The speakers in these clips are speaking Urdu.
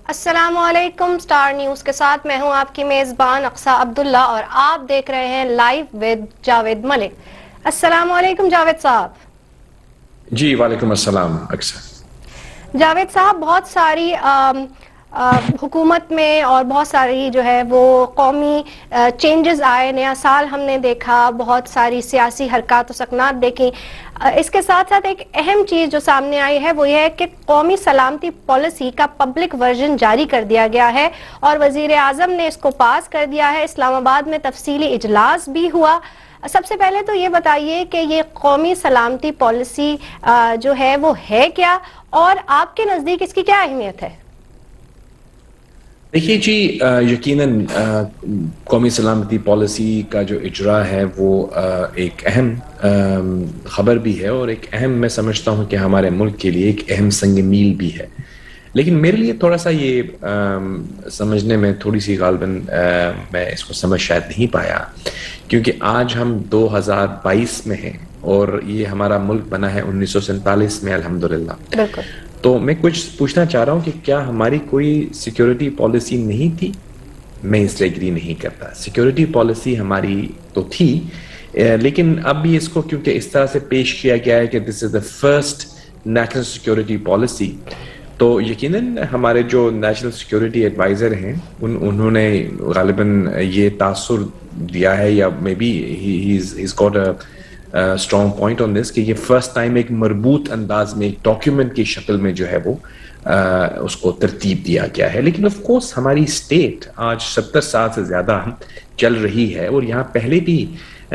السلام علیکم، سٹار نیوز کے ساتھ میں ہوں آپ کی میزبان اقصیٰ عبداللہ اور آپ دیکھ رہے ہیں لائیو ود جاوید ملک۔ السلام علیکم جاوید صاحب۔ جی وعلیکم السلام اکثر۔ جاوید صاحب، بہت ساری حکومت میں اور بہت ساری جو ہے وہ قومی چینجز آئے، نیا سال ہم نے دیکھا، بہت ساری سیاسی حرکات و سکنات دیکھی۔ اس کے ساتھ ساتھ ایک اہم چیز جو سامنے آئی ہے وہ یہ ہے کہ قومی سلامتی پالیسی کا پبلک ورژن جاری کر دیا گیا ہے اور وزیر اعظم نے اس کو پاس کر دیا ہے۔ اسلام آباد میں تفصیلی اجلاس بھی ہوا۔ سب سے پہلے تو یہ بتائیے کہ یہ قومی سلامتی پالیسی جو ہے وہ ہے کیا اور آپ کے نزدیک اس کی کیا اہمیت ہے؟ دیکھیے جی، یقیناً قومی سلامتی پالیسی کا جو اجرا ہے وہ ایک اہم خبر بھی ہے اور ایک اہم، میں سمجھتا ہوں کہ ہمارے ملک کے لیے ایک اہم سنگ میل بھی ہے۔ لیکن میرے لیے تھوڑا سا یہ سمجھنے میں تھوڑی سی غالباً میں اس کو سمجھ شاید نہیں پایا، کیونکہ آج ہم 2022 میں ہیں اور یہ ہمارا ملک بنا ہے 1947 میں الحمدللہ۔ بالکل۔ تو میں کچھ پوچھنا چاہ رہا ہوں کہ کیا ہماری کوئی سیکیورٹی پالیسی نہیں تھی؟ میں اس سے ایگری نہیں کرتا۔ سیکیورٹی پالیسی ہماری تو تھی، لیکن اب بھی اس کو کیونکہ اس طرح سے پیش کیا گیا ہے کہ this is the first national security policy, تو یقیناً ہمارے جو نیشنل سیکیورٹی ایڈوائزر ہیں انہوں نے غالباً یہ تاثر دیا ہے، یا may be he's got a strong point on this, کہ یہ فرسٹ ٹائم ایک مربوط انداز میں ایک ڈاکیومنٹ کی شکل میں جو ہے وہ اس کو ترتیب دیا گیا ہے۔ لیکن آف کورس ہماری اسٹیٹ آج 70 سال سے زیادہ چل رہی ہے اور یہاں پہلے بھی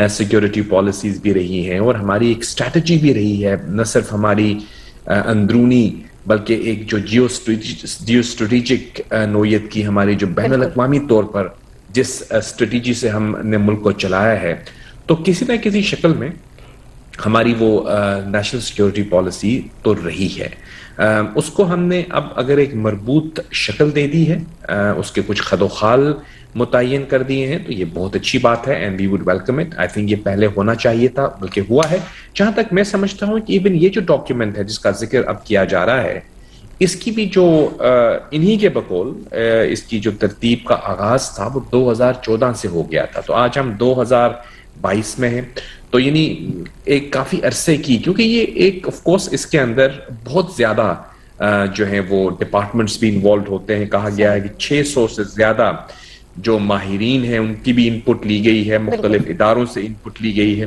سیکیورٹی پالیسیز بھی رہی ہیں اور ہماری ایک اسٹریٹجی بھی رہی ہے، نہ صرف ہماری اندرونی بلکہ ایک جو جیو اسٹریٹجک نوعیت کی ہماری جو بین الاقوامی طور پر جس اسٹریٹجی سے ہم نے ملک کو چلایا ہے، تو کسی نہ کسی شکل میں ہماری وہ نیشنل سیکیورٹی پالیسی تو رہی ہے۔ اس کو ہم نے اب اگر ایک مربوط شکل دے دی ہے، اس کے کچھ خد و خال متعین کر دیے ہیں، تو یہ بہت اچھی بات ہے and we would welcome it. I think یہ پہلے ہونا چاہیے تھا، بلکہ ہوا ہے۔ جہاں تک میں سمجھتا ہوں کہ ایون یہ جو ڈاکیومنٹ ہے جس کا ذکر اب کیا جا رہا ہے، اس کی بھی جو انہی کے بقول اس کی جو ترتیب کا آغاز تھا وہ 2014 سے ہو گیا تھا، تو آج ہم 2022 میں ہیں، تو یعنی ایک کافی عرصے کی، کیونکہ یہ ایک آف کورس اس کے اندر بہت زیادہ جو ہیں وہ ڈپارٹمنٹس بھی انوالوڈ ہوتے ہیں۔ کہا گیا ہے کہ 600 سے زیادہ جو ماہرین ہیں ان کی بھی انپٹ لی گئی ہے، مختلف اداروں سے انپٹ لی گئی ہے،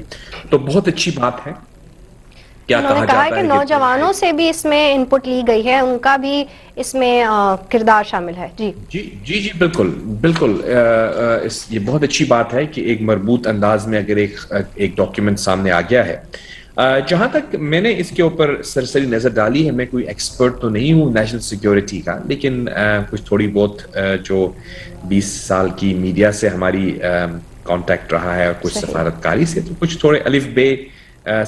تو بہت اچھی بات ہے۔ کیا انہوں نے کہا ہے کہ نوجوانوں سے بھی اس میں انپٹ لی گئی ہے، ان کا بھی اس میں کردار شامل ہے۔ جی جی جی جی بالکل بالکل، یہ بہت اچھی بات ہے کہ ایک مربوط انداز میں اگر ایک ڈاکیومنٹ سامنے آ گیا ہے۔ جہاں تک میں نے اس کے اوپر سرسری نظر ڈالی ہے، میں کوئی ایکسپرٹ تو نہیں ہوں نیشنل سیکیورٹی کا، لیکن کچھ تھوڑی بہت جو 20 سال کی میڈیا سے ہماری کانٹیکٹ رہا ہے اور کچھ سفارتکاری سے، تو کچھ تھوڑے الف بے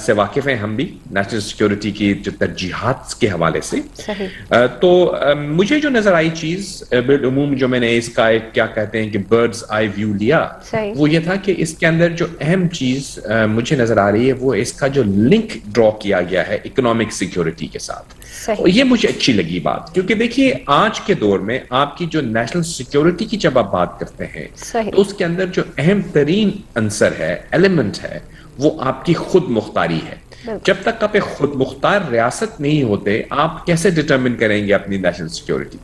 سے واقف ہیں ہم بھی نیشنل سیکیورٹی کی جو ترجیحات کے حوالے سے۔ تو مجھے جو نظر آئی چیز بالعموم، جو میں نے اس کا ایک کیا کہتے ہیں کہ برڈز آئی ویو لیا، وہ یہ تھا کہ اس کے اندر جو اہم چیز مجھے نظر آ رہی ہے وہ اس کا جو لنک ڈرا کیا گیا ہے اکنامک سیکیورٹی کے ساتھ، یہ مجھے اچھی لگی بات، کیونکہ دیکھیے آج کے دور میں آپ کی جو نیشنل سیکیورٹی کی جب آپ بات کرتے ہیں تو اس کے اندر جو اہم ترین عنصر ہے، ایلیمنٹ ہے، وہ آپ کی خود مختاری ہے۔ جب تک آپ ایک خود مختار ریاست نہیں ہوتے، آپ کیسے ڈٹرمن کریں گے اپنی نیشنل سیکیورٹی؟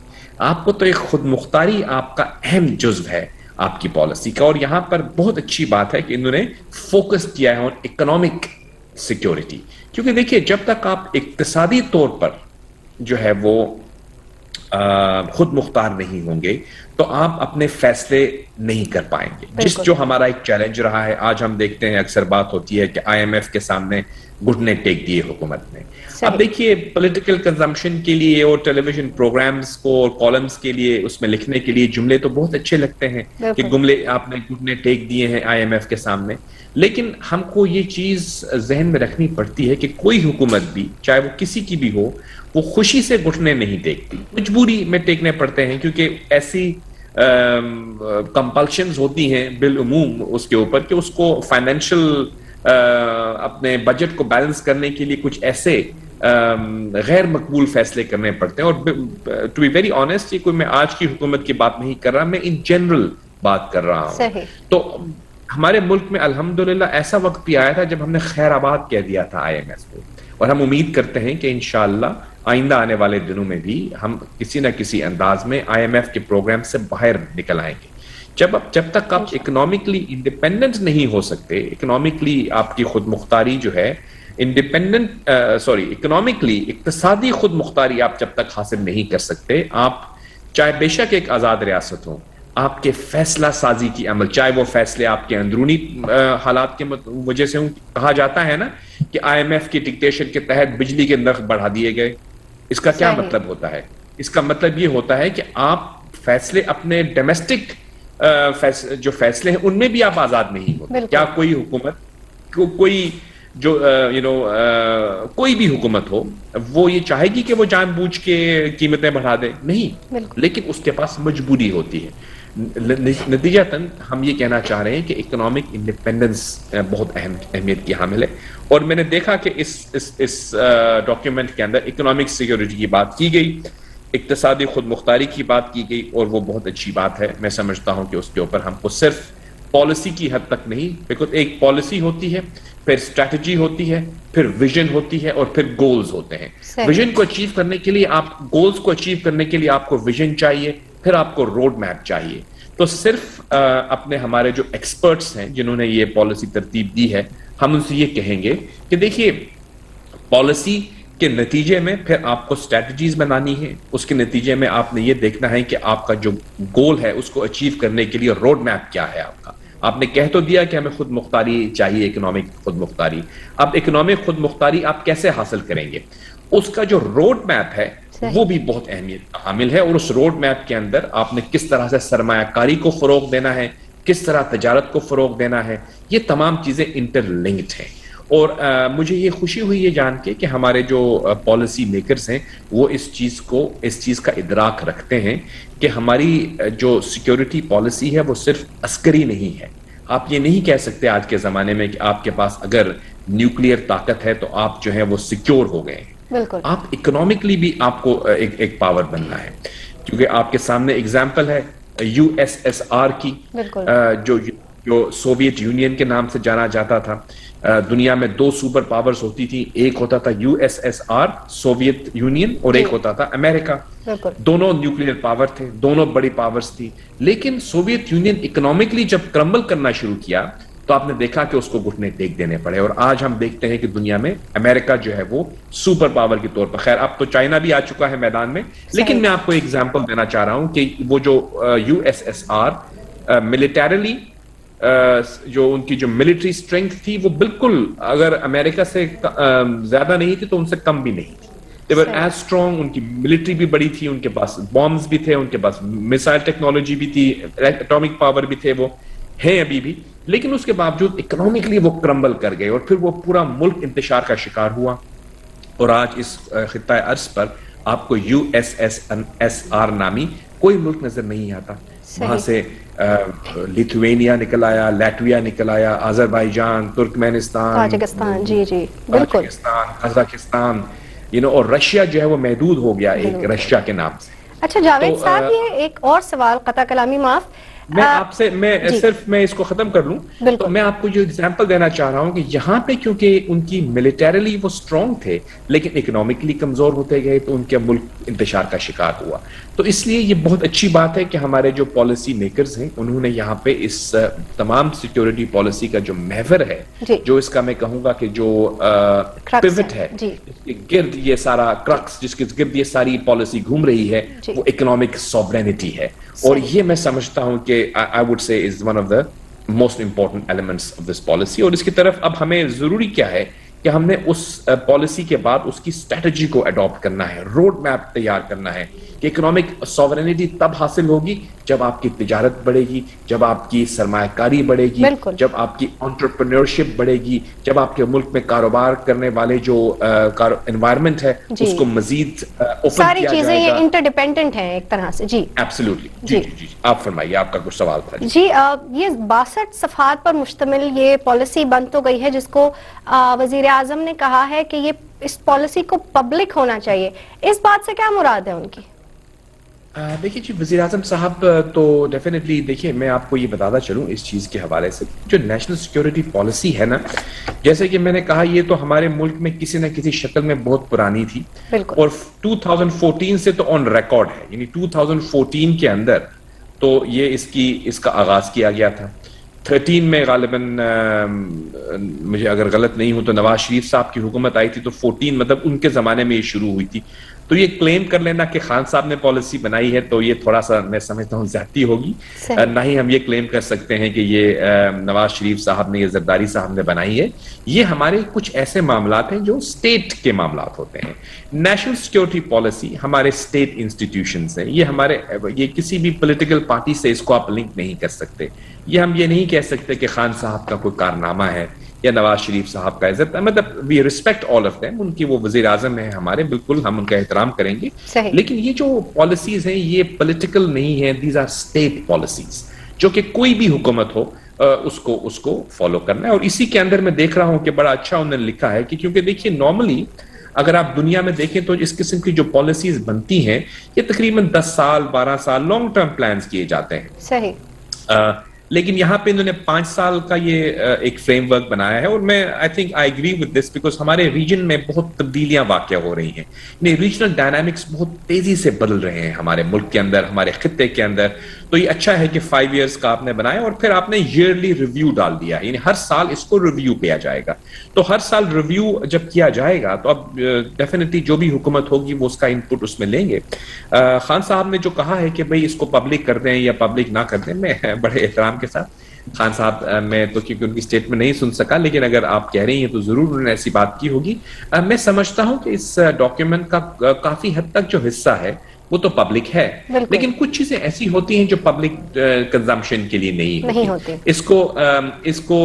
آپ کو تو ایک خود مختاری آپ کا اہم جزو ہے آپ کی پالیسی کا، اور یہاں پر بہت اچھی بات ہے کہ انہوں نے فوکس کیا ہے آن اکنامک سیکیورٹی، کیونکہ دیکھیے جب تک آپ اقتصادی طور پر جو ہے وہ خود مختار نہیں ہوں گے تو آپ اپنے فیصلے نہیں کر پائیں گے، جو ہمارا ایک چیلنج رہا ہے۔ آج ہم دیکھتے ہیں اکثر بات ہوتی ہے کہ آئی ایم ایف کے سامنے گھٹنے ٹیک دیے حکومت نے۔ اب دیکھیے پولیٹیکل کنزمپشن کے لیے اور ٹیلی ویژن پروگرامز کو اور کالمز کے لیے اس میں لکھنے کے لیے جملے تو بہت اچھے لگتے ہیں کہ آپ نے گھٹنے ٹیک دیے ہیں آئی ایم ایف کے سامنے، لیکن ہم کو یہ چیز ذہن میں رکھنی پڑتی ہے کہ کوئی حکومت بھی، چاہے وہ کسی کی بھی ہو، وہ خوشی سے گھٹنے نہیں ٹیکتی، مجبوری میں ٹیکنے پڑتے ہیں، کیونکہ ایسی کمپلشنز ہوتی ہیں بالعموم اس کے اوپر کہ اس کو فائنینشل اپنے بجٹ کو بیلنس کرنے کے لیے کچھ ایسے غیر مقبول فیصلے کرنے پڑتے ہیں. اور ٹو بی ویری آنیسٹ یہ کوئی میں آج کی حکومت کی بات نہیں کر رہا, میں ان جنرل بات کر رہا ہوں. صحیح. تو ہمارے ملک میں الحمدللہ ایسا وقت بھی آیا تھا جب ہم نے خیر آباد کہہ دیا تھا آئی ایم ایف کو, اور ہم امید کرتے ہیں کہ انشاءاللہ آئندہ آنے والے دنوں میں بھی ہم کسی نہ کسی انداز میں آئی ایم ایف کے پروگرام سے باہر نکل آئیں گے. جب تک آپ اکنامکلی انڈیپینڈنٹ نہیں ہو سکتے, اکنامکلی آپ کی خود مختاری جو ہے اکنامکلی اقتصادی خود مختاری آپ جب تک حاصل نہیں کر سکتے, آپ چاہے بے شک ایک آزاد ریاست ہو, آپ کے فیصلہ سازی کی عمل, چاہے وہ فیصلے آپ کے اندرونی حالات کے وجہ سے ہوں, کہا جاتا ہے نا کہ آئی ایم ایف کی ڈکٹیشن کے تحت بجلی کے نرخ بڑھا دیے گئے, اس کا کیا مطلب ہوتا ہے؟ اس کا مطلب یہ ہوتا ہے کہ آپ فیصلے اپنے ڈومیسٹک جو فیصلے ہیں ان میں بھی آپ آزاد نہیں ہوتے. کیا کوئی حکومت کوئی جو کوئی بھی حکومت ہو وہ یہ چاہے گی کہ وہ جان بوجھ کے قیمتیں بڑھا دے؟ نہیں, لیکن اس کے پاس مجبوری ہوتی ہے. نتیجتاً ہم یہ کہنا چاہ رہے ہیں کہ اکنامک انڈیپینڈنس بہت اہمیت کی حامل ہے, اور میں نے دیکھا کہ اس ڈاکیومنٹ کے اندر اکنامک سیکیورٹی کی بات کی گئی, اقتصادی خود مختاری کی بات کی گئی, اور وہ بہت اچھی بات ہے. میں سمجھتا ہوں کہ اس کے اوپر ہم کو صرف پالیسی کی حد تک نہیں, بیکاز ایک پالیسی ہوتی ہے, پھر اسٹریٹجی ہوتی ہے, پھر ویژن ہوتی ہے, اور پھر گولز ہوتے ہیں. ویژن کو اچیو کرنے کے لیے گولز کو اچیو کرنے کے لیے آپ کو ویژن چاہیے, پھر آپ کو روڈ میپ چاہیے. تو صرف اپنے ہمارے جو ایکسپرٹس ہیں جنہوں نے یہ پالیسی ترتیب دی ہے, ہم ان سے یہ کہیں گے کہ دیکھیے پالیسی کے نتیجے میں پھر آپ کو اسٹریٹجیز بنانی ہے, اس کے نتیجے میں آپ نے یہ دیکھنا ہے کہ آپ کا جو گول ہے اس کو اچیو کرنے کے لیے روڈ میپ کیا ہے آپ کا. آپ نے کہہ تو دیا کہ ہمیں خود مختاری چاہیے, اکنامک خود مختاری. اب اکنامک خود مختاری آپ کیسے حاصل کریں گے؟ اس کا جو روڈ میپ ہے وہ بھی بہت اہمیت کا حامل ہے, اور اس روڈ میپ کے اندر آپ نے کس طرح سے سرمایہ کاری کو فروغ دینا ہے, کس طرح تجارت کو فروغ دینا ہے, یہ تمام چیزیں انٹر لنکڈ ہیں. اور مجھے یہ خوشی ہوئی یہ جان کے کہ ہمارے جو پالیسی میکرز ہیں وہ اس چیز کا ادراک رکھتے ہیں کہ ہماری جو سیکیورٹی پالیسی ہے وہ صرف عسکری نہیں ہے. آپ یہ نہیں کہہ سکتے آج کے زمانے میں کہ آپ کے پاس اگر نیوکلیئر طاقت ہے تو آپ جو ہے وہ سیکیور ہو گئے ہیں. بالکل, آپ اکنامکلی بھی آپ کو ایک پاور بننا ہے, کیونکہ آپ کے سامنے ایگزامپل ہے یو ایس ایس آر کی, جو سوویت یونین کے نام سے جانا جاتا تھا. دنیا میں دو سپر پاورز ہوتی تھی, ایک ہوتا تھا U S S R Soviet union, اور ایک ہوتا تھا امریکہ. دونوں نیوکلیئر پاور تھے, دونوں بڑی پاورز تھی. لیکن سوویت یونین اکنامکلی جب کرمبل کرنا شروع کیا تو آپ نے دیکھا کہ اس کو گھٹنے ٹیک دینے پڑے, اور آج ہم دیکھتے ہیں کہ دنیا میں امریکہ جو ہے وہ سپر پاور کے طور پر, خیر اب تو چائنا بھی آ چکا ہے میدان میں, لیکن میں آپ کو ایگزامپل دینا چاہ رہا ہوں کہ وہ جو U S S R militarily جو ان کی جو ملٹری اسٹرینتھ تھی وہ بالکل اگر امریکہ سے زیادہ نہیں تھی تو ان سے کم بھی نہیں تھی. They were as strong, ان کی ملٹری بھی بڑی تھی, ان کے پاس بامز بھی تھے, ان کے پاس میسائل ٹیکنالوجی بھی تھی, ایٹامک پاور بھی تھے, وہ ہیں ابھی بھی. لیکن اس کے باوجود اکنامکلی وہ کرمبل کر گئے, اور پھر وہ پورا ملک انتشار کا شکار ہوا. اور آج اس خطہ ارض پر آپ کو یو ایس ایس آر نامی کوئی ملک نظر نہیں آتا. وہاں سے لیتھوینیا نکل آیا, لیٹویا نکل آیا, آذربائیجان, ترکمانستان, تاجکستان, جی بالکل, قزاقستان, اور رشیا جو ہے وہ محدود ہو گیا ایک رشیا کے نام سے. اچھا جاوید صاحب, یہ ایک اور سوال, قطع کلامی معاف, میں اس کو ختم کر لوں تو میں آپ کو جو ایگزامپل دینا چاہ رہا ہوں کہ یہاں پہ کیونکہ ان کی ملیٹریلی وہ اسٹرانگ تھے لیکن اکنامکلی کمزور ہوتے گئے تو ان کے ملک انتشار کا شکار ہوا. تو اس لیے یہ بہت اچھی بات ہے کہ ہمارے جو پالیسی میکرز ہیں انہوں نے یہاں پہ اس تمام سیکیورٹی پالیسی کا جو محور ہے, جو اس کا میں کہوں گا کہ جو پیوٹ ہے, جس کے گرد یہ سارا کرکس, جس کے گرد یہ ساری پالیسی گھوم رہی ہے, وہ اکنامک سوورینٹی ہے. اور یہ میں سمجھتا ہوں کہ I would say is one of the most important elements of this policy. اور اس کی طرف اب ہمیں ضروری کیا ہے کہ ہم نے اس پالیسی کے بعد اس کی اسٹریٹجی کو اڈاپٹ کرنا ہے, روڈ میپ تیار کرنا ہے کہ اکنامک سوورینٹی تب حاصل ہوگی جب آپ کی تجارت بڑھے گی, جب آپ کی سرمایہ کاری بڑھے گی, جب آپ کی انٹرپرینورشپ بڑھے گی, جب آپ کے ملک میں کاروبار کرنے والے جو انوائرمنٹ ہے اس کو مزید اوپن ساری کیا چیزیں جائے گا. یہ انٹر ڈیپینڈنٹ ہیں ایک طرح سے. جی ایبسلیوٹلی. جی آپ فرمائیے, آپ کا کچھ سوال تھا. جی یہ 62 صفحات پر مشتمل یہ پالیسی بن تو گئی ہے جس کو وزیر اعظم نے کہا ہے کہ یہ اس پالیسی کو پبلک ہونا چاہیے، اس بات سے کیا مراد ہے ان کی؟ دیکھیے جی، وزیر اعظم صاحب تو ڈیفینیٹلی، دیکھیے میں آپ کو یہ بتاتا چلوں اس چیز کے حوالے سے، جو نیشنل سیکیورٹی پالیسی ہے نا، جیسے کہ میں نے کہا یہ تو ہمارے ملک میں کسی نہ کسی شکل میں بہت پرانی تھی، بالکل، اور 2014 سے تو آن ریکارڈ ہے، یعنی 2014 کے اندر تو یہ اس کا آغاز کیا گیا تھا۔ 13 میں غالباً مجھے اگر غلط نہیں ہوں تو نواز شریف صاحب کی حکومت آئی تھی، تو 14 مطلب ان کے زمانے میں یہ شروع ہوئی تھی۔ تو یہ کلیم کر لینا کہ خان صاحب نے پالیسی بنائی ہے تو یہ تھوڑا سا میں سمجھتا ہوں زیادتی ہوگی۔ نہ ہی ہم یہ کلیم کر سکتے ہیں کہ یہ نواز شریف صاحب نے، یہ زرداری صاحب نے بنائی ہے۔ یہ ہمارے کچھ ایسے معاملات ہیں جو اسٹیٹ کے معاملات ہوتے ہیں۔ نیشنل سیکیورٹی پالیسی ہمارے اسٹیٹ انسٹیٹیوشنز ہیں، یہ کسی بھی پولیٹیکل پارٹی سے اس کو آپ لنک نہیں کر سکتے۔ یہ ہم یہ نہیں کہہ سکتے کہ خان صاحب کا کوئی کارنامہ ہے یا نواز شریف صاحب کا عزت، مطلب we respect all of them, ان کی وہ وزیر اعظم ہیں ہمارے، بالکل ہم ان کا احترام کریں گے، لیکن یہ جو پالیسیز ہیں یہ پولیٹیکل نہیں ہیں، دیز آر اسٹیٹ پالیسیز، جو کہ کوئی بھی حکومت ہو اس کو فالو کرنا ہے۔ اور اسی کے اندر میں دیکھ رہا ہوں کہ بڑا اچھا انہوں نے لکھا ہے کہ کیونکہ دیکھیے نارملی اگر آپ دنیا میں دیکھیں تو اس قسم کی جو پالیسیز بنتی ہیں یہ تقریباً 10 سال 12 سال لانگ ٹرم پلانز کیے جاتے ہیں۔ صحیح۔ لیکن یہاں پہ انہوں نے 5 سال کا یہ ایک فریم ورک بنایا ہے، اور میں I think I agree with this, because ہمارے ریجن میں بہت تبدیلیاں واقع ہو رہی ہیں، یعنی ریجنل ڈائنامکس بہت تیزی سے بدل رہے ہیں ہمارے ملک کے اندر، ہمارے خطے کے اندر۔ تو یہ اچھا ہے کہ 5 ایئرس کا آپ نے بنایا اور پھر آپ نے ایئرلی ریویو ڈال دیا، یعنی ہر سال اس کو ریویو کیا جائے گا۔ تو ہر سال ریویو جب کیا جائے گا تو اب ڈیفینیٹلی جو بھی حکومت ہوگی وہ اس کا انپٹ اس میں لیں گے۔ خان صاحب نے جو کہا ہے کہ بھئی اس کو پبلک کر دیں یا پبلک نہ کر دیں، میں بڑے احترام کے ساتھ خان صاحب، میں تو کیونکہ ان کی اسٹیٹمنٹ نہیں سن سکا، لیکن اگر آپ کہہ رہی ہیں تو ضرور انہوں نے ایسی بات کی ہوگی۔ میں سمجھتا ہوں کہ اس ڈاکیومنٹ کا کافی حد تک جو حصہ ہے وہ تو پبلک ہے، لیکن کچھ چیزیں ایسی ہوتی ہیں جو پبلک کنزمپشن کے لیے نہیں ہوتی۔ اس کو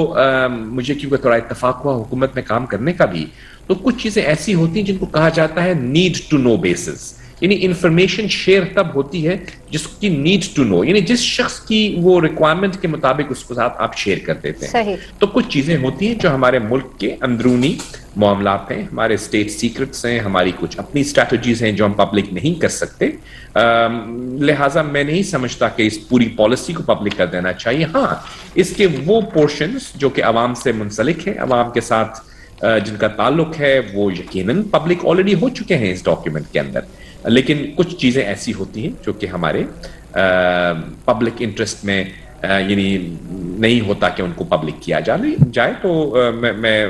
مجھے کیونکہ تھوڑا اتفاق ہوا حکومت میں کام کرنے کا بھی، تو کچھ چیزیں ایسی ہوتی ہیں جن کو کہا جاتا ہے نیڈ ٹو نو بیسز، یعنی انفارمیشن شیئر تب ہوتی ہے جس کی نیڈ ٹو نو، یعنی جس شخص کی وہ ریکوائرمنٹ کے مطابق اس کے ساتھ آپ شیئر کر دیتے ہیں۔ تو کچھ چیزیں ہوتی ہیں جو ہمارے ملک کے اندرونی معاملات ہیں، ہمارے اسٹیٹ سیکرٹس ہیں، ہماری کچھ اپنی اسٹریٹجیز ہیں جو ہم پبلک نہیں کر سکتے، لہٰذا میں نہیں سمجھتا کہ اس پوری پالیسی کو پبلک کر دینا چاہیے۔ ہاں، اس کے وہ پورشنز جو کہ عوام سے منسلک ہیں، عوام کے ساتھ جن کا تعلق ہے، وہ یقیناً پبلک آلریڈی ہو چکے ہیں اس ڈاکیومنٹ کے اندر، لیکن کچھ چیزیں ایسی ہوتی ہیں جو کہ ہمارے پبلک انٹرسٹ میں یعنی نہیں ہوتا کہ ان کو پبلک کیا جائے۔ تو میں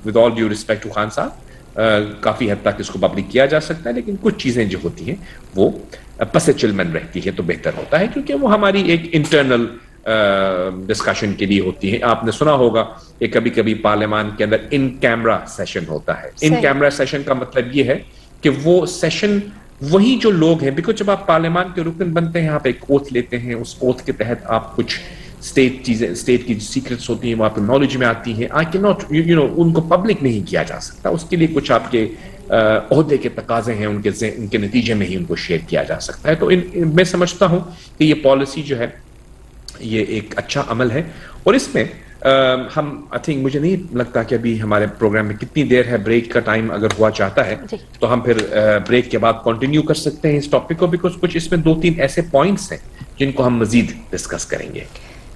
with all due respect to Khan صاحب، کافی حد تک اس کو پبلک کیا جا سکتا ہے، لیکن کچھ چیزیں جو ہوتی ہیں وہ پس چلمن رہتی ہے تو بہتر ہوتا ہے، کیونکہ وہ ہماری ایک انٹرنل ڈسکشن کے لیے ہوتی ہے۔ آپ نے سنا ہوگا کہ کبھی کبھی پارلیمان کے اندر ان کیمرا سیشن ہوتا ہے۔ ان کیمرا سیشن کا مطلب یہ ہے کہ وہ سیشن وہی جو لوگ ہیں، بیکاز جب آپ پارلیمان کے رکن بنتے ہیں آپ ایک اوتھ لیتے ہیں، اس اوتھ کے تحت آپ کچھ اسٹیٹ کی جو سیکرٹس ہوتی ہیں وہ آپ کو نالج میں آتی ہیں، آئی کین ناٹ ان کو پبلک نہیں کیا جا سکتا، اس کے لیے کچھ آپ کے عہدے کے تقاضے ہیں، ان کے نتیجے میں ہی ان کو شیئر کیا جا سکتا ہے۔ تو میں سمجھتا ہوں کہ یہ پالیسی جو ہے یہ ایک اچھا عمل ہے، اور اس میں ہم آئی تھنک، مجھے نہیں لگتا کہ ابھی ہمارے پروگرام میں کتنی دیر ہے، بریک کا ٹائم اگر ہوا چاہتا ہے تو ہم پھر بریک کے بعد کنٹینیو کر سکتے ہیں اس ٹاپک کو، بیکاز کچھ اس میں 2-3 ایسے پوائنٹس ہیں جن کو ہم مزید ڈسکس کریں گے۔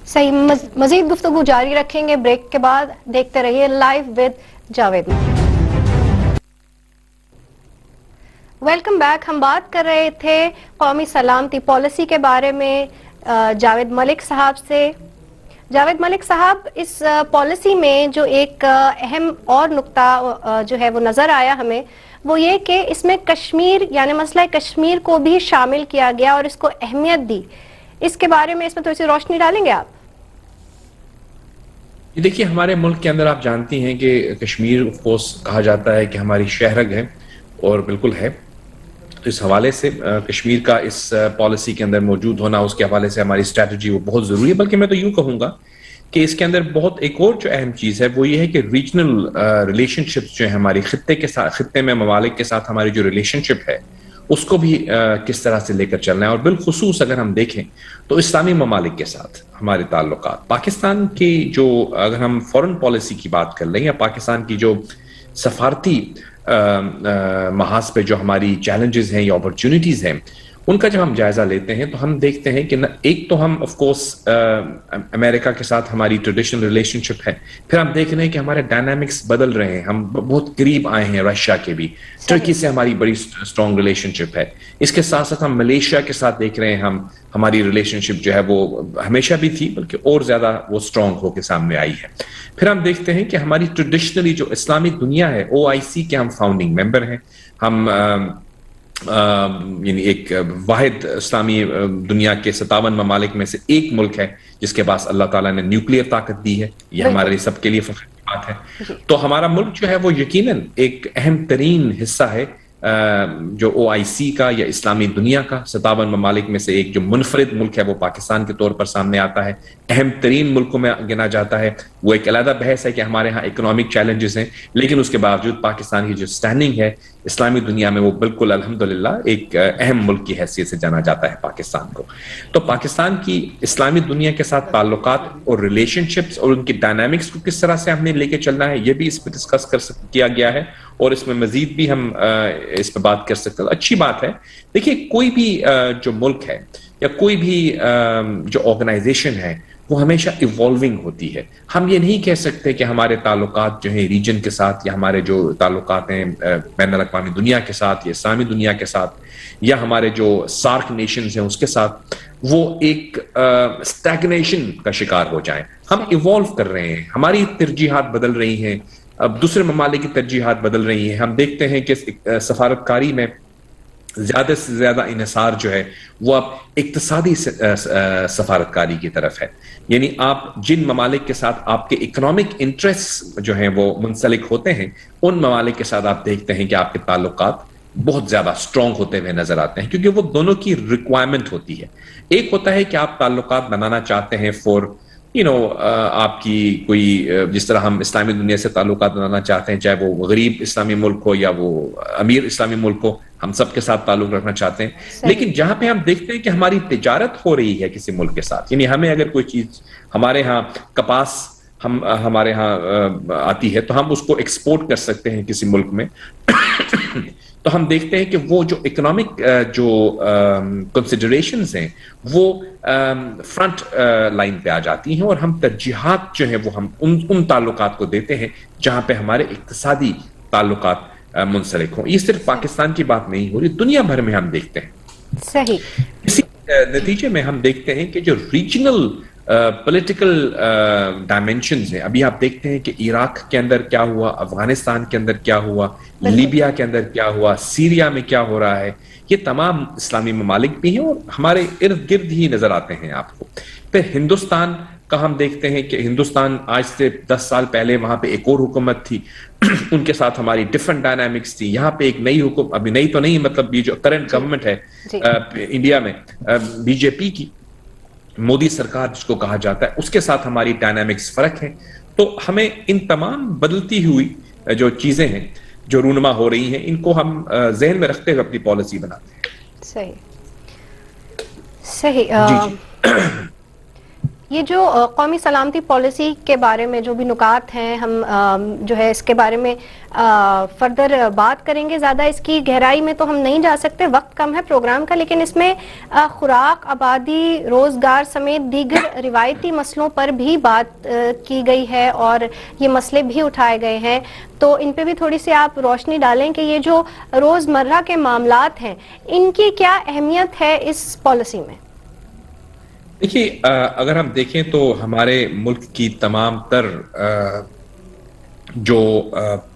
صحیح، مزید گفتگو جاری رکھیں گے بریک کے بعد۔ دیکھتے رہیے live with Javed. Welcome back. ہم بات کر رہے تھے قومی سلامتی پالیسی کے بارے میں جاوید ملک صاحب سے۔ جاوید ملک صاحب، اس پالیسی میں جو ایک اہم اور نقطہ جو ہے وہ نظر آیا ہمیں، وہ یہ کہ اس میں کشمیر یعنی مسئلہ کشمیر کو بھی شامل کیا گیا اور اس کو اہمیت دی۔ اس کے بارے میں اس میں تھوڑی سی روشنی ڈالیں گے آپ؟ دیکھیے، ہمارے ملک کے اندر آپ جانتی ہیں کہ کشمیر آف کورس کہا جاتا ہے کہ ہماری شہرگ ہے، اور بالکل ہے۔ تو اس حوالے سے کشمیر کا اس پالیسی کے اندر موجود ہونا، اس کے حوالے سے ہماری اسٹریٹجی وہ بہت ضروری ہے۔ بلکہ میں تو یوں کہوں گا کہ اس کے اندر بہت ایک اور جو اہم چیز ہے وہ یہ ہے کہ ریجنل ریلیشن شپس جو ہیں ہماری خطے میں ممالک کے ساتھ ہماری جو ریلیشن شپ ہے اس کو بھی کس طرح سے لے کر چلنا ہے، اور بالخصوص اگر ہم دیکھیں تو اسلامی ممالک کے ساتھ ہمارے تعلقات، پاکستان کی جو اگر ہم فورن پالیسی کی بات کر لیں یا پاکستان کی جو سفارتی محاذ پہ جو ہماری چیلنجز ہیں یا اپرچونیٹیز ہیں ان کا جب ہم جائزہ لیتے ہیں تو ہم دیکھتے ہیں کہ ایک تو ہم آف کورس امریکہ کے ساتھ ہماری ٹریڈیشنل ریلیشن شپ ہے، پھر ہم دیکھ رہے ہیں کہ ہمارے ڈائنامکس بدل رہے ہیں، ہم بہت قریب آئے ہیں رشیا کے بھی، ترکی سے ہماری بڑی اسٹرانگ ریلیشن شپ ہے، اس کے ساتھ ساتھ ہم ملیشیا کے ساتھ دیکھ رہے ہیں ہماری ریلیشن شپ جو ہے وہ ہمیشہ بھی تھی بلکہ اور زیادہ وہ اسٹرانگ ہو کے سامنے آئی ہے۔ پھر ہم دیکھتے ہیں کہ ہماری ٹریڈیشنلی جو اسلامی دنیا ہے OIC کے ہم فاؤنڈنگ ممبر ہیں، ہم یعنی ایک واحد اسلامی دنیا کے 57 ممالک میں سے ایک ملک ہے جس کے پاس اللہ تعالیٰ نے نیوکلیئر طاقت دی ہے، یہ ہمارے لیے سب کے لیے فخر کی بات ہے۔ تو ہمارا ملک جو ہے وہ یقیناً ایک اہم ترین حصہ ہے جو OIC کا یا اسلامی دنیا کا 57 ممالک میں سے ایک جو منفرد ملک ہے وہ پاکستان کے طور پر سامنے آتا ہے، اہم ترین ملکوں میں گنا جاتا ہے۔ وہ ایک علیحدہ بحث ہے کہ ہمارے ہاں اکنامک چیلنجز ہیں، لیکن اس کے باوجود پاکستان کی جو سٹینڈنگ ہے اسلامی دنیا میں وہ بالکل الحمدللہ ایک اہم ملک کی حیثیت سے جانا جاتا ہے پاکستان کو۔ تو پاکستان کی اسلامی دنیا کے ساتھ تعلقات اور ریلیشن شپس اور ان کی ڈائنامکس کو کس طرح سے ہم نے لے کے چلنا ہے یہ بھی اس پہ ڈسکس کیا گیا ہے، اور اس میں مزید بھی ہم اس پہ بات کر سکتے ہیں۔ اچھی بات ہے، دیکھیے کوئی بھی جو ملک ہے یا کوئی بھی جو آرگنائزیشن ہے وہ ہمیشہ ایوالونگ ہوتی ہے۔ ہم یہ نہیں کہہ سکتے کہ ہمارے تعلقات جو ہیں ریجن کے ساتھ یا ہمارے جو تعلقات ہیں بین الاقوامی دنیا کے ساتھ یا اسلامی دنیا کے ساتھ یا ہمارے جو سارک نیشنز ہیں اس کے ساتھ وہ ایک اسٹیگنیشن کا شکار ہو جائیں۔ ہم ایوالو کر رہے ہیں، ہماری ترجیحات بدل رہی ہیں، اب دوسرے ممالک کی ترجیحات بدل رہی ہیں۔ ہم دیکھتے ہیں کہ سفارتکاری میں زیادہ سے زیادہ انحصار جو ہے وہ اب اقتصادی سفارتکاری کی طرف ہے، یعنی آپ جن ممالک کے ساتھ آپ کے اکنامک انٹرسٹ جو ہیں وہ منسلک ہوتے ہیں ان ممالک کے ساتھ آپ دیکھتے ہیں کہ آپ کے تعلقات بہت زیادہ اسٹرانگ ہوتے ہوئے نظر آتے ہیں، کیونکہ وہ دونوں کی ریکوائرمنٹ ہوتی ہے۔ ایک ہوتا ہے کہ آپ تعلقات بنانا چاہتے ہیں فور آپ کی کوئی جس طرح ہم اسلامی دنیا سے تعلقات بنانا چاہتے ہیں، چاہے وہ غریب اسلامی ملک ہو یا وہ امیر اسلامی ملک ہو، ہم سب کے ساتھ تعلق رکھنا چاہتے ہیں۔ لیکن جہاں پہ ہم دیکھتے ہیں کہ ہماری تجارت ہو رہی ہے کسی ملک کے ساتھ، یعنی ہمیں اگر کوئی چیز ہمارے ہاں کپاس ہمارے ہاں آتی ہے تو ہم اس کو ایکسپورٹ کر سکتے ہیں کسی ملک میں، تو ہم دیکھتے ہیں کہ وہ جو اکنامک جو کنسیڈریشنز ہیں وہ فرنٹ لائن پہ آ جاتی ہیں، اور ہم ترجیحات جو ہیں وہ ہم ان تعلقات کو دیتے ہیں جہاں پہ ہمارے اقتصادی تعلقات منسلک ہوں۔ یہ صرف پاکستان کی بات نہیں ہو رہی، دنیا بھر میں ہم دیکھتے ہیں۔ صحیح۔ اسی نتیجے میں ہم دیکھتے ہیں کہ جو ریجنل پولیٹیکل ڈائمینشنز ہیں، ابھی آپ دیکھتے ہیں کہ عراق کے اندر کیا ہوا، افغانستان کے اندر کیا ہوا، لیبیا کے اندر کیا ہوا، سیریا میں کیا ہو رہا ہے، یہ تمام اسلامی ممالک بھی ہیں اور ہمارے ارد گرد ہی نظر آتے ہیں آپ کو۔ پھر ہندوستان کا ہم دیکھتے ہیں کہ ہندوستان آج سے 10 سال پہلے وہاں پہ ایک اور حکومت تھی، ان کے ساتھ ہماری ڈفرنٹ ڈائنامکس تھی۔ یہاں پہ ایک نئی حکومت، ابھی نئی تو نہیں، مطلب یہ جو کرنٹ گورنمنٹ ہے انڈیا میں BJP کی، مودی سرکار جس کو کہا جاتا ہے، اس کے ساتھ ہماری ڈائنامکس فرق ہے۔ تو ہمیں ان تمام بدلتی ہوئی جو چیزیں ہیں جو رونما ہو رہی ہیں ان کو ہم ذہن میں رکھتے ہوئے اپنی پالیسی بناتے ہیں۔ صحیح۔ یہ جو قومی سلامتی پالیسی کے بارے میں جو بھی نکات ہیں ہم جو ہے اس کے بارے میں فردر بات کریں گے، زیادہ اس کی گہرائی میں تو ہم نہیں جا سکتے، وقت کم ہے پروگرام کا، لیکن اس میں خوراک، آبادی، روزگار سمیت دیگر روایتی مسئلوں پر بھی بات کی گئی ہے اور یہ مسئلے بھی اٹھائے گئے ہیں، تو ان پہ بھی تھوڑی سی آپ روشنی ڈالیں کہ یہ جو روزمرہ کے معاملات ہیں ان کی کیا اہمیت ہے اس پالیسی میں؟ دیکھیے اگر ہم دیکھیں تو ہمارے ملک کی تمام تر جو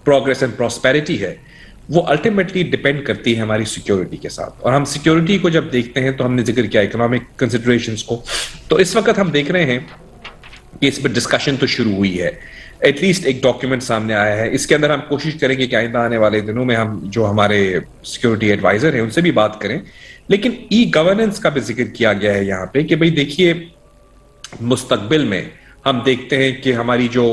پروگریس اینڈ پراسپیرٹی ہے وہ الٹیمیٹلی ڈیپینڈ کرتی ہے ہماری سیکیورٹی کے ساتھ، اور ہم سیکیورٹی کو جب دیکھتے ہیں تو ہم نے ذکر کیا اکنامک کنسیڈریشنز کو، تو اس وقت ہم دیکھ رہے ہیں کہ اس پر ڈسکشن تو شروع ہوئی ہے، ایٹ لیسٹ ایک ڈاکیومنٹ سامنے آیا ہے۔ اس کے اندر ہم کوشش کریں گے کہ آئندہ آنے والے دنوں میں ہم جو ہمارے سیکیورٹی ایڈوائزر ہیں ان سے بھی بات کریں، لیکن ای گورننس کا بھی ذکر کیا گیا ہے یہاں پہ کہ بھئی دیکھیے مستقبل میں ہم دیکھتے ہیں کہ ہماری جو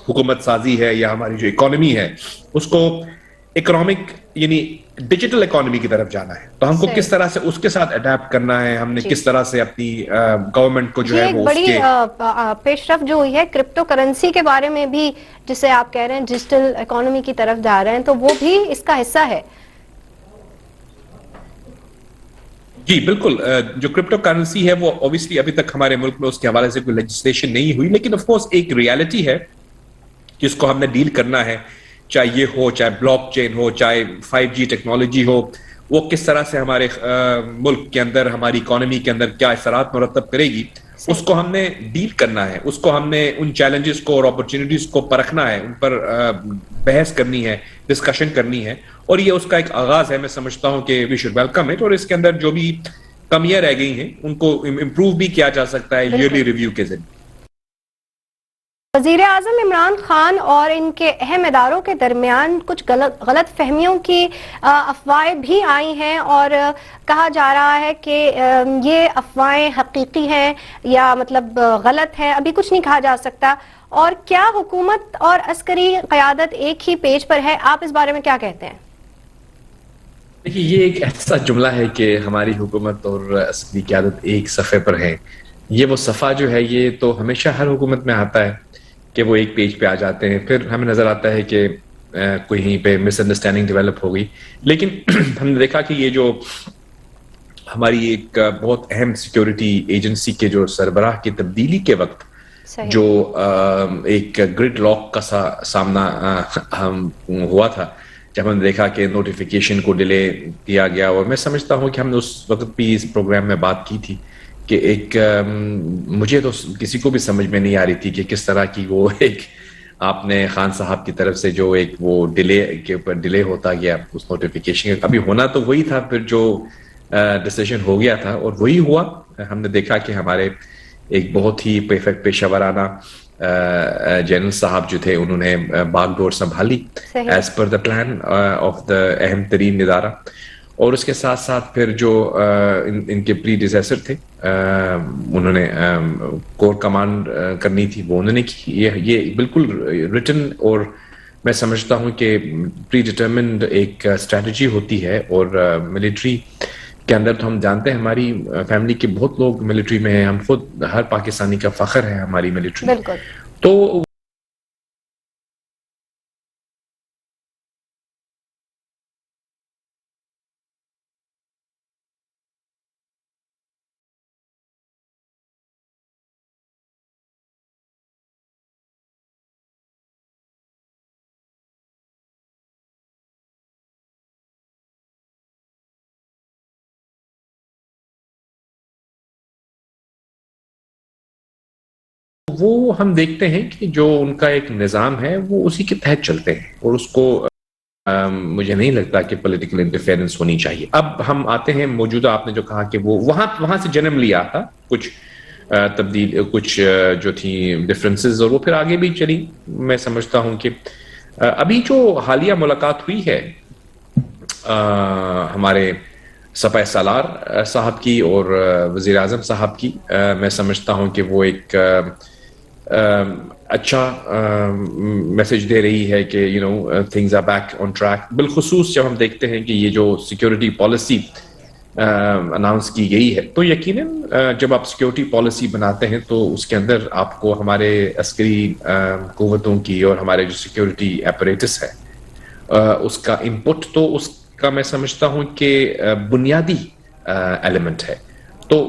حکومت سازی ہے یا ہماری جو اکانومی ہے اس کو اکنامک یعنی ڈیجیٹل اکانومی کی طرف جانا ہے, تو ہم کو کس طرح سے اس کے ساتھ اڈیپٹ کرنا ہے, ہم نے کس طرح سے اپنی گورنمنٹ کو جو ہے وہ بڑی پیش رفت جو ہوئی ہے کرپٹو کرنسی کے بارے میں بھی, جسے آپ کہہ رہے ہیں ڈیجیٹل اکانومی کی طرف جا رہے ہیں, تو وہ بھی اس کا حصہ ہے. جی بالکل, جو کرپٹو کرنسی ہے وہ اوبیسلی ابھی تک ہمارے ملک میں اس کے حوالے سے کوئی لیجسلیشن نہیں ہوئی, لیکن آف کورس ایک ریالٹی ہے جس کو ہم نے ڈیل کرنا ہے, چاہے یہ ہو, چاہے بلاک چین ہو, چاہے 5G ٹیکنالوجی ہو, وہ کس طرح سے ہمارے ملک کے اندر, ہماری اکانومی کے اندر کیا اثرات مرتب کرے گی, اس کو ہم نے ڈیل کرنا ہے, اس کو ہم نے ان چیلنجز کو اور اپرچونیٹیز کو پرکھنا ہے, ان پر بحث کرنی ہے, ڈسکشن کرنی ہے, اور یہ اس کا ایک آغاز ہے. میں سمجھتا ہوں کہ وی شوڈ ویلکم اٹ, اور اس کے اندر جو بھی کمیاں رہ گئی ہیں ان کو امپروو بھی کیا جا سکتا ہے ایئرلی ریویو کے ذریعے. وزیر اعظم عمران خان اور ان کے اہم اداروں کے درمیان کچھ غلط فہمیوں کی افواہیں بھی آئی ہیں, اور کہا جا رہا ہے کہ یہ افواہیں حقیقی ہیں یا مطلب غلط ہیں, ابھی کچھ نہیں کہا جا سکتا. اور کیا حکومت اور عسکری قیادت ایک ہی پیج پر ہے؟ آپ اس بارے میں کیا کہتے ہیں؟ دیکھیے, یہ ایک ایسا جملہ ہے کہ ہماری حکومت اور عسکری قیادت ایک صفحے پر ہے. یہ وہ صفحہ جو ہے یہ تو ہمیشہ ہر حکومت میں آتا ہے کہ وہ ایک پیج پہ آ جاتے ہیں, پھر ہمیں نظر آتا ہے کہ کہیں پہ مس انڈرسٹینڈنگ ڈیولپ ہو گئی. لیکن ہم نے دیکھا کہ یہ جو ہماری ایک بہت اہم سیکیورٹی ایجنسی کے جو سربراہ کی تبدیلی کے وقت جو ایک گرڈ لاک کا سامنا ہوا تھا, جب ہم نے دیکھا کہ نوٹیفیکیشن کو ڈیلے کیا گیا, اور میں سمجھتا ہوں کہ ہم نے اس وقت بھی اس پروگرام میں بات کی تھی کہ ایک مجھے تو کسی کو بھی سمجھ میں نہیں آ رہی تھی کہ کس طرح کی وہ ایک آپ نے خان صاحب کی طرف سے جو ایک وہ ڈیلے کے اوپر ڈیلے ہوتا گیا اس نوٹیفیکیشن کا. ابھی ہونا تو وہی تھا, پھر جو ڈیسیژن ہو گیا تھا اور وہی ہوا. ہم نے دیکھا کہ ہمارے ایک بہت ہی پیشہ ورانہ جنرل صاحب جو تھے, انہوں نے باغ ڈور سنبھالی as per the plan of the اہم ترین ادارہ, اور اس کے ساتھ ساتھ پھر جو ان کے پری ڈیزیسر تھے انہوں نے کور کمانڈ کرنی تھی, وہ انہوں نے کی. یہ بالکل ریٹن, اور میں سمجھتا ہوں کہ پری ڈیٹرمنڈ ایک اسٹریٹجی ہوتی ہے, اور ملٹری کے اندر تو ہم جانتے ہیں ہماری فیملی کے بہت لوگ ملٹری میں ہیں, ہم خود ہر پاکستانی کا فخر ہے ہماری ملٹری. تو وہ ہم دیکھتے ہیں کہ جو ان کا ایک نظام ہے وہ اسی کے تحت چلتے ہیں, اور اس کو مجھے نہیں لگتا کہ پولیٹیکل انٹرفیئرنس ہونی چاہیے. اب ہم آتے ہیں موجودہ, آپ نے جو کہا کہ وہ وہاں سے جنم لیا تھا کچھ تبدیل, کچھ جو تھی ڈفرینسز, اور وہ پھر آگے بھی چلی. میں سمجھتا ہوں کہ ابھی جو حالیہ ملاقات ہوئی ہے ہمارے سپاہ سالار صاحب کی اور وزیر اعظم صاحب کی, میں سمجھتا ہوں کہ وہ ایک اچھا میسج دے رہی ہے کہ things are back on track, بالخصوص جب ہم دیکھتے ہیں کہ یہ جو سیکیورٹی پالیسی اناؤنس کی گئی ہے, تو یقیناً جب آپ سیکیورٹی پالیسی بناتے ہیں تو اس کے اندر آپ کو ہمارے عسکری قوتوں کی اور ہمارے جو سیکیورٹی ایپریٹس ہے اس کا انپٹ, تو اس کا میں سمجھتا ہوں کہ بنیادی ایلیمنٹ ہے. تو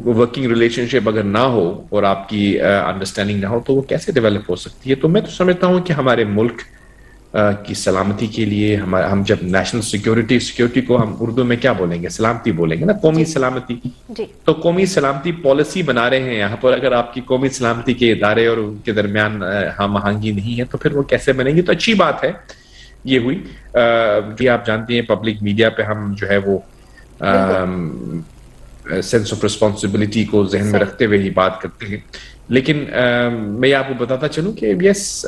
ورکنگ ریلیشن شپ اگر نہ ہو اور آپ کی انڈرسٹینڈنگ نہ ہو تو وہ کیسے ڈیولپ ہو سکتی ہے. تو میں تو سمجھتا ہوں کہ ہمارے ملک کی سلامتی کے لیے ہم جب نیشنل سیکیورٹی کو ہم اردو میں کیا بولیں گے, سلامتی بولیں گے نا, قومی سلامتی. تو قومی سلامتی پالیسی بنا رہے ہیں یہاں پر, اگر آپ کی قومی سلامتی کے ادارے اور ان کے درمیان ہم آہنگی نہیں ہے تو پھر وہ کیسے بنیں گی. تو اچھی بات ہے یہ ہوئی کہ آپ جانتی ہیں پبلک میڈیا پہ ہم جو ہے وہ سینس آف ریسپانسبلٹی کو ذہن میں رکھتے ہوئے ہی بات کرتے ہیں. لیکن میں آپ کو بتاتا چلوں کہ یس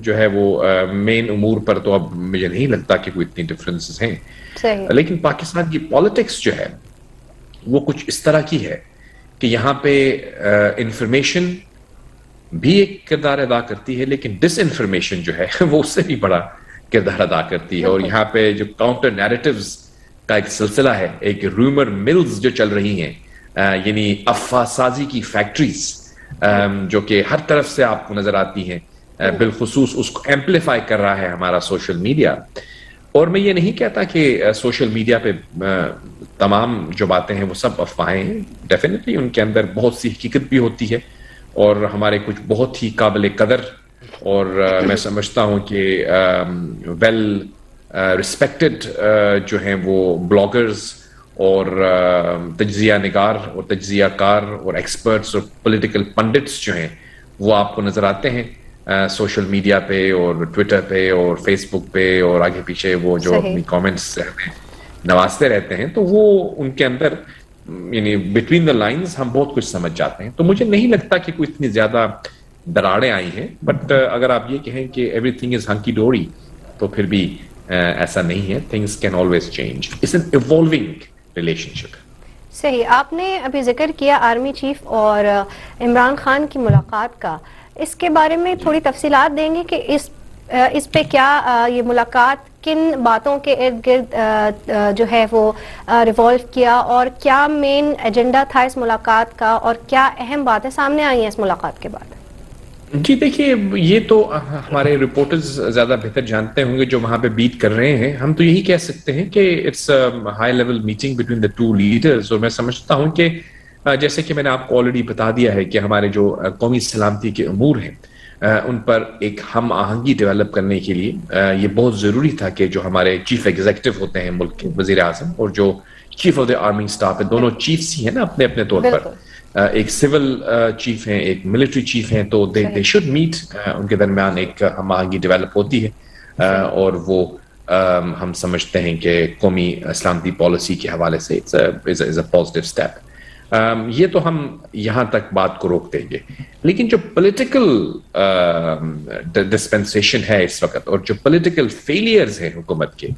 جو ہے وہ مین امور پر تو اب مجھے نہیں لگتا کہ کوئی اتنی ڈفرینسز ہیں, لیکن پاکستان کی پالیٹکس جو ہے وہ کچھ اس طرح کی ہے کہ یہاں پہ انفارمیشن بھی ایک کردار ادا کرتی ہے, لیکن ڈس انفارمیشن جو ہے وہ اس سے بھی بڑا کردار ادا کرتی ہے. اور یہاں پہ جو کاؤنٹر نیریٹیوز کا ایک سلسلہ ہے, ایک رومر ملز جو چل رہی ہیں, یعنی افواہ سازی کی فیکٹریز جو کہ ہر طرف سے آپ کو نظر آتی ہیں, بالخصوص اس کو ایمپلیفائی کر رہا ہے ہمارا سوشل میڈیا. اور میں یہ نہیں کہتا کہ سوشل میڈیا پہ تمام جو باتیں ہیں وہ سب افواہیں ہیں. ڈیفینیٹلی ان کے اندر بہت سی حقیقت بھی ہوتی ہے, اور ہمارے کچھ بہت ہی قابل قدر اور میں سمجھتا ہوں کہ ویل رسپیکٹڈ جو ہیں وہ بلاگرز اور تجزیہ نگار اور تجزیہ کار اور ایکسپرٹس اور پولیٹیکل پنڈٹس جو ہیں وہ آپ کو نظر آتے ہیں سوشل میڈیا پہ اور ٹویٹر پہ اور فیس بک پہ, اور آگے پیچھے وہ جو اپنی کامنٹس ہمیں نوازتے رہتے ہیں. تو وہ ان کے اندر یعنی بٹوین دا لائنز ہم بہت کچھ سمجھ جاتے ہیں. تو مجھے نہیں لگتا کہ کوئی اتنی زیادہ دراڑیں آئی ہیں, بٹ اگر آپ یہ کہیں کہ ایوری تھنگ از ہنکی ڈوری تو پھر بھی ایسا نہیں ہے. Things can always change. It's an evolving relationship. صحیح. آپ نے ابھی ذکر کیا آرمی چیف اور عمران خان کی ملاقات کا, اس کے بارے میں تھوڑی تفصیلات دیں گے کہ اس پہ کیا یہ ملاقات کن باتوں کے ارد گرد جو ہے وہ ریوالو کیا, اور کیا مین ایجنڈا تھا اس ملاقات کا, اور کیا اہم باتیں سامنے آئی ہیں اس ملاقات کے بعد؟ جی دیکھیے, یہ تو ہمارے رپورٹرز زیادہ بہتر جانتے ہوں گے جو وہاں پہ بیٹ کر رہے ہیں. ہم تو یہی کہہ سکتے ہیں کہ it's high level meeting between the two leaders. اور میں سمجھتا ہوں کہ جیسے کہ میں نے آپ کو آلریڈی بتا دیا ہے کہ ہمارے جو قومی سلامتی کے امور ہیں ان پر ایک ہم آہنگی ڈیولپ کرنے کے لیے یہ بہت ضروری تھا کہ جو ہمارے چیف ایگزیکٹو ہوتے ہیں ملک کے, وزیر اعظم, اور جو chief of the army staff ہے, دونوں چیفس ہی ہیں نا اپنے اپنے طور پر. ایک سول چیف ہیں, ایک ملٹری چیف ہیں, تو دے شوڈ میٹ. ان کے درمیان ایک ہم آہنگی ڈیولپ ہوتی ہے, اور وہ ہم سمجھتے ہیں کہ قومی سلامتی پالیسی کے حوالے سے از اے پازیٹیو اسٹیپ. یہ تو ہم یہاں تک بات کو روک دیں گے. لیکن جو پولیٹیکل ڈسپنسیشن ہے اس وقت, اور جو پولیٹیکل فیلیئرز ہیں حکومت کے,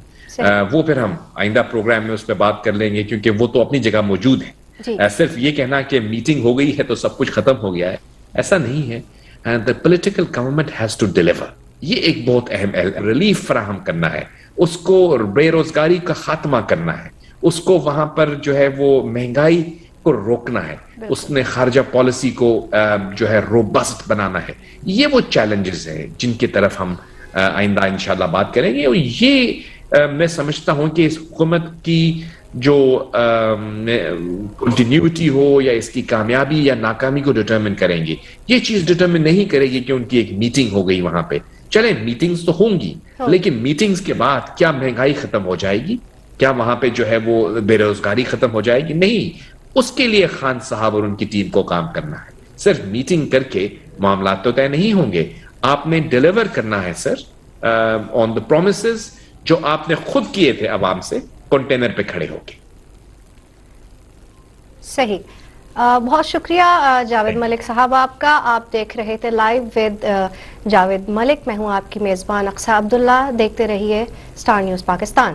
وہ پھر ہم آئندہ پروگرام میں اس پہ بات کر لیں گے, کیونکہ وہ تو اپنی جگہ موجود ہیں. صرف یہ کہنا کہ میٹنگ ہو گئی ہے تو سب کچھ ختم ہو گیا ہے, ایسا نہیں ہے. The political government has to deliver. یہ ایک بہت اہم ریلیف فراہم کرنا ہے, اس کو بے روزگاری کا خاتمہ کرنا ہے, اس کو وہاں پر جو ہے وہ مہنگائی کو روکنا ہے, اس نے خارجہ پالیسی کو جو ہے روبسٹ بنانا ہے. یہ وہ چیلنجز ہیں جن کی طرف ہم آئندہ انشاءاللہ بات کریں گے. اور یہ میں سمجھتا ہوں کہ اس حکومت کی جو کنٹینیوٹی ہو یا اس کی کامیابی یا ناکامی کو ڈٹرمن کریں گے. یہ چیز ڈٹرمن نہیں کرے گی کہ ان کی ایک میٹنگ ہو گئی وہاں پہ. چلیں میٹنگز تو ہوں گی, لیکن میٹنگز کے بعد کیا مہنگائی ختم ہو جائے گی؟ کیا وہاں پہ جو ہے وہ بے روزگاری ختم ہو جائے گی؟ نہیں. اس کے لیے خان صاحب اور ان کی ٹیم کو کام کرنا ہے. صرف میٹنگ کر کے معاملات تو طے نہیں ہوں گے. آپ نے ڈیلیور کرنا ہے سر آن دا پرومسز جو آپ نے خود کیے تھے عوام سے, کنٹینر پہ کھڑے ہو کے. صحیح. بہت شکریہ جاوید ملک صاحب آپ کا. آپ دیکھ رہے تھے لائیو ود جاوید ملک. میں ہوں آپ کی میزبان اقصیٰ عبداللہ. دیکھتے رہیے اسٹار نیوز پاکستان.